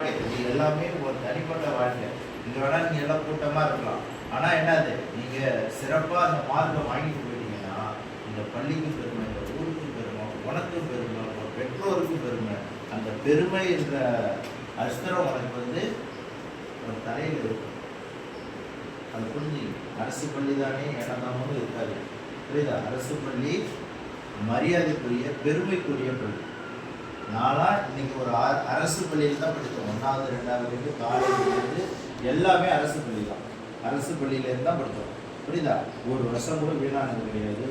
இது எல்லாமே ஒரு தனிப்பட்ட வாழ்க்கை. இங்க வேணா நீங்க எல்லாம் கூட்டமா இருக்கலாம். ஆனா என்னது, நீங்க சிறப்பா அந்த மார்க்கை வாங்கிட்டு போயிட்டீங்கன்னா, இந்த பள்ளிக்கும் பெருமை, இந்த ஊருக்கும் பெருமை, உனக்கும் பெருமை, உங்க பெற்றோருக்கும் பெருமை. அந்த பெருமை என்ற அஸ்திரம் உனக்கு ஒரு தலையில் இருக்கும். அது புரிஞ்சு அரசு பள்ளி தானே இடந்தாமலும் இருக்காது. புரியுதா? அரசு பள்ளி மரியாதைக்குரிய பெருமைக்குரிய பள்ளி. நான்லாம் இன்னைக்கு ஒரு அரசு பள்ளியில் தான் படித்தோம். 1வது 2வது காலேஜ் எல்லாமே அரசு பள்ளி தான். அரசு பள்ளியிலேருந்து தான் படித்தோம். புரியுதா? ஒரு வருஷம் கூட வீணானது கிடையாது.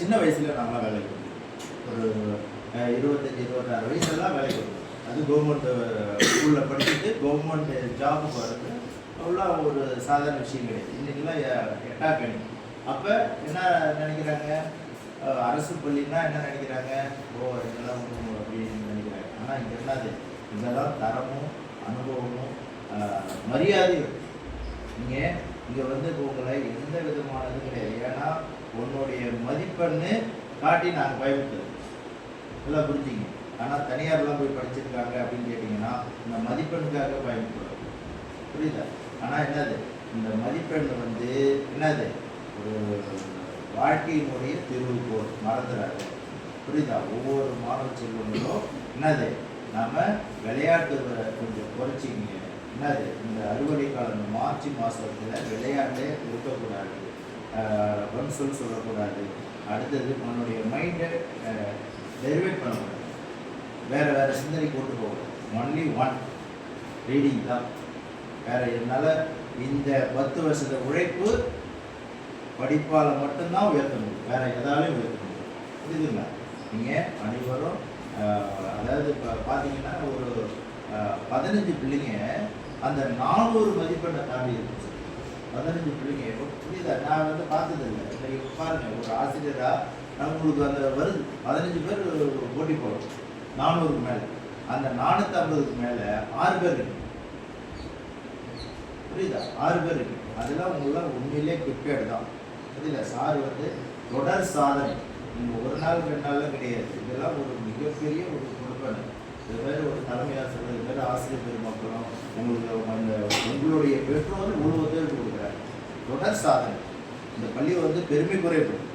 சின்ன வயசுல நாங்களாம் வேலைக்கு ஒரு 25-26 வயசுலாம் வேலைக்கு வந்தோம். அது கவர்மெண்ட் ஸ்கூலில் படிச்சுட்டு கவர்மெண்ட் ஜாபுக்கு வர்றது அவ்வளோ ஒரு சாதாரண விஷயம் கிடையாது. இன்றைக்கெல்லாம் எட்டாக்கணி. அப்போ என்ன நினைக்கிறாங்க, அரசு பள்ளின்னா என்ன நினைக்கிறாங்க, இதெல்லாம் அப்படின்னு நினைக்கிறாங்க. ஆனால் இங்கே என்னது, இதெல்லாம் தரமும் அனுபவமும் மரியாதையும். நீங்கள் இங்கே உங்களை எந்த விதமானதும் கிடையாது. ஏன்னா உன்னுடைய மதிப்பெண்ணு காட்டி நாங்கள் பயன்படுத்துறது எல்லாம் புரிஞ்சுங்க. ஆனால் தனியார்லாம் போய் படிச்சிருக்காங்க அப்படின்னு கேட்டிங்கன்னா இந்த மதிப்பெண்ணுக்காக பயன்படுத்துகிறோம். புரியுதா? ஆனால் என்னது, இந்த மதிப்பெண் என்னது ஒரு வாழ்க்கையினுடைய திருவுகோள், மறந்துடாது. புரியுதா? ஒவ்வொரு மாணவ செல்வங்களும் என்னது, நாம் விளையாட்டு கொஞ்சம் குறைச்சிங்க. என்னது, இந்த அறுவடை காலம் மார்ச் மாதத்தில் விளையாட்டே இருக்கக்கூடாது, சொல் சொல்லக்கூடாது. அடுத்தது உன்னுடைய மைண்டை டெரிவேட் பண்ணக்கூடாது, வேறு வேறு சிந்தனை கொண்டு போகக்கூடாது. ஒன்லி ஒன் ரீடிங் தான். வேறு என்னால் இந்த 10 வருஷத்தை உழைப்பு படிப்பால் மட்டும்தான் உயர்த்த முடியும், வேறு எதாலையும் உயர்த்த முடியும். புரியுதுங்களா? நீங்கள் அனைவரும் அதாவது இப்போ பார்த்தீங்கன்னா ஒரு 15 பிள்ளைங்க அந்த 400 மதிப்பெண்ணை தாண்டி இருந்துச்சு. 15 பிள்ளைங்க. புரியுதா? நான் பார்த்ததில்லை. இன்னைக்கு பாருங்கள், ஒரு ஆசிரியராக நம்மளுக்கு அந்த வருது 15 பேர் போட்டி போடும் 400க்கு மேலே. அந்த 450க்கு மேலே 6 பேர் இருக்கு. புரியுதா? 6 பேர் இருக்கு. அதெல்லாம் உங்களெலாம் உண்மையிலே கிரிக்கெட் தான். புரியுதா? சார் தொடர் சாதனை. நீங்கள் ஒரு நாள் 2 நாளில் கிடையாது. இதெல்லாம் ஒரு மிகப்பெரிய ஒரு கொடுப்பனை. இது வேறு ஒரு தலைமை ஆசிரியர், இது வேறு ஆசிரியர் பெருமக்களும் உங்களுக்கு அந்த உங்களுடைய பெற்றோர் இவ்வளோ பேர் கொடுக்குறாரு. தொடர் சாதனை. இந்த பள்ளி பெருமை குறைப்படும்.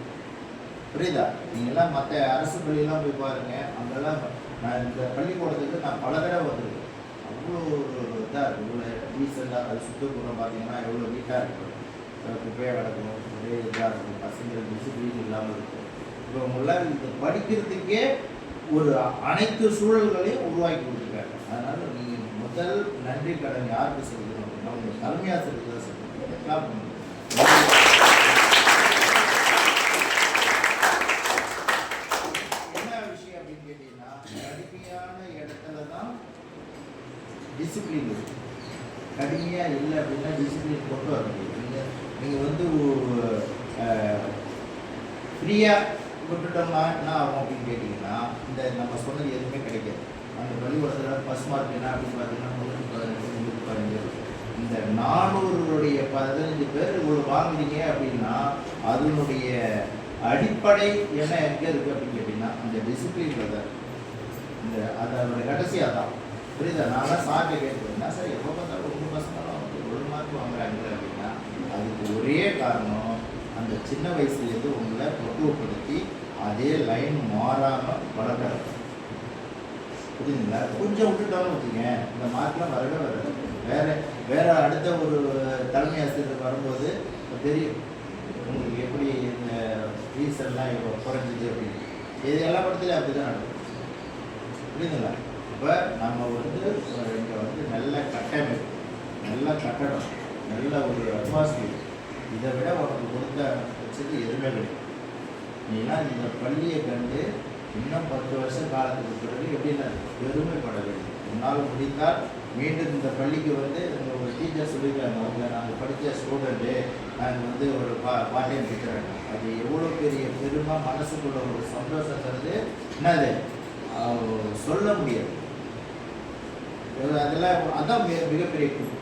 புரியுதா? நீங்கள்லாம் மற்ற அரசு பள்ளியெல்லாம் போய் பாருங்கள். அங்கெல்லாம் நான் இந்த பள்ளிக்கூடத்துக்கு நான் பல தடவை வந்திருக்கேன். அவ்வளோ ஒரு இதாக இருக்கும். இவ்வளோ டீசெண்டாக அது சுற்றுப்புறம் பார்த்தீங்கன்னா எவ்வளோ நீட்டாக இருக்கும். குப்பையாக கிடக்கும், ஒரே இதாக இருக்கும். பசங்களுக்கு டிசிப்ளின் இல்லாமல் இருக்கும். இப்போ உங்களால் இந்த படிக்கிறதுக்கே ஒரு அனைத்து சூழல்களையும் உருவாக்கி கொடுத்துருக்காங்க. அதனால் நீங்கள் முதல் நன்றி கடன் யாருக்கு செலுத்தணும் அப்படின்னா உங்கள் தலைமை ஆசிரியருக்கு தான் செலுத்தணும். எல்லாம் பண்ணுங்க. என்ன விஷயம் அப்படின்னு கேட்டீங்கன்னா, கடுமையான இடத்துல தான் டிசிப்ளின் இருக்குது. கடுமையாக இல்லை அப்படின்னா டிசிப்ளின் கொண்டு வர முடியும். நீங்கள் ஃப்ரீயாக விட்டுட்டோம்னா என்ன ஆகும் அப்படின்னு கேட்டிங்கன்னா, இந்த நம்ம சொன்னது எதுவுமே கிடைக்காது. அந்த பள்ளிக்கூடத்தில் ஃபஸ்ட் மார்க் என்ன அப்படின்னு பார்த்தீங்கன்னா 118 இந்த 400 15 பேர் இவ்வளோ வாங்குறீங்க அப்படின்னா அதனுடைய அடிப்படை என்ன எங்கே இருக்குது அப்படின்னு கேட்டிங்கன்னா அந்த டிசிப்ளினில் தான். அதோட கடைசியாக தான். புரியுதா? நான்லாம் சார்ட்டை கேட்டுருந்தேன், சார் எப்போ பார்த்தாலும் 1 பசங்களாம் 1 மார்க் வாங்குறாங்க அப்படின்னா அதுக்கு ஒரே காரணம், அந்த சின்ன வயசுலேருந்து உங்களை பக்குவப்படுத்தி அதே லைன் மாறாமல் வளர்க்குறது. புரியுதுங்களா? கொஞ்சம் விட்டுட்டோம்னு வச்சுங்க, இந்த மார்க்லாம் வரவே வராது. வேறு அடுத்த ஒரு தலைமை ஆசிரியர் வரும்போது தெரியும் உங்களுக்கு எப்படி இந்த ஃபீஸ் எல்லாம் இப்போ குறைஞ்சிது அப்படின்னு. இது எல்லா படத்துலையும் அப்படி தான் நடக்கும். புரியுதுங்களா? இப்போ நம்ம இங்கே நல்ல கட்டமைப்பு, நல்ல கட்டடம், நல்ல ஒரு அட்மாஸ்பியர், இதை விட உனக்கு கொடுத்த வச்சது எதுவுமே கிடையாது. நீனா இந்த பள்ளியை கண்டு இன்னும் 10 வருஷ காலத்துக்கு பிறகு எப்படின்னா பெருமைப்பட வேண்டும். உன்னால் முடிந்தால் மீண்டும் இந்த பள்ளிக்கு ஒரு டீச்சர் சொல்லியிருக்காங்க, அவங்க நாங்கள் படித்த ஸ்டூடெண்ட்டு, நாங்கள் ஒரு பார்ட் டைம் டீச்சர். அது எவ்வளோ பெரிய பெருமை, மனசுக்குள்ள ஒரு சந்தோஷங்கிறது என்னது சொல்ல முடியாது. அதெல்லாம் அதான் மிகப்பெரிய கூட்டம்.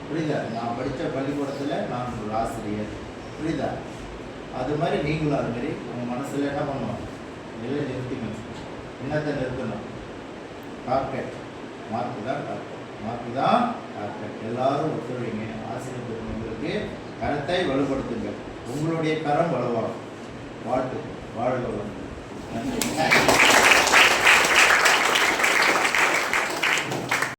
புரியுதா? நான் படித்த பள்ளிக்கூடத்தில் நான் ஒரு ஆசிரியர். புரியுதா? அது மாதிரி நீங்களும் அது மாதிரி உங்கள் மனசில் என்ன பண்ணணும், எல்லாம் நிறுத்திக்கணும். என்னத்தை நிறுத்தணும்? டார்கெட் மார்க்கு தான் டார்கெட். மார்க்கு தான் டாக்டர். எல்லாரும் ஒத்துழைங்க. ஆசிரியர் பெருமக்களுக்கு கரத்தை வலுப்படுத்துங்கள். உங்களுடைய கரம் வலுவாகும். வாழ்த்து வாழ்க வளமுடன். நன்றி.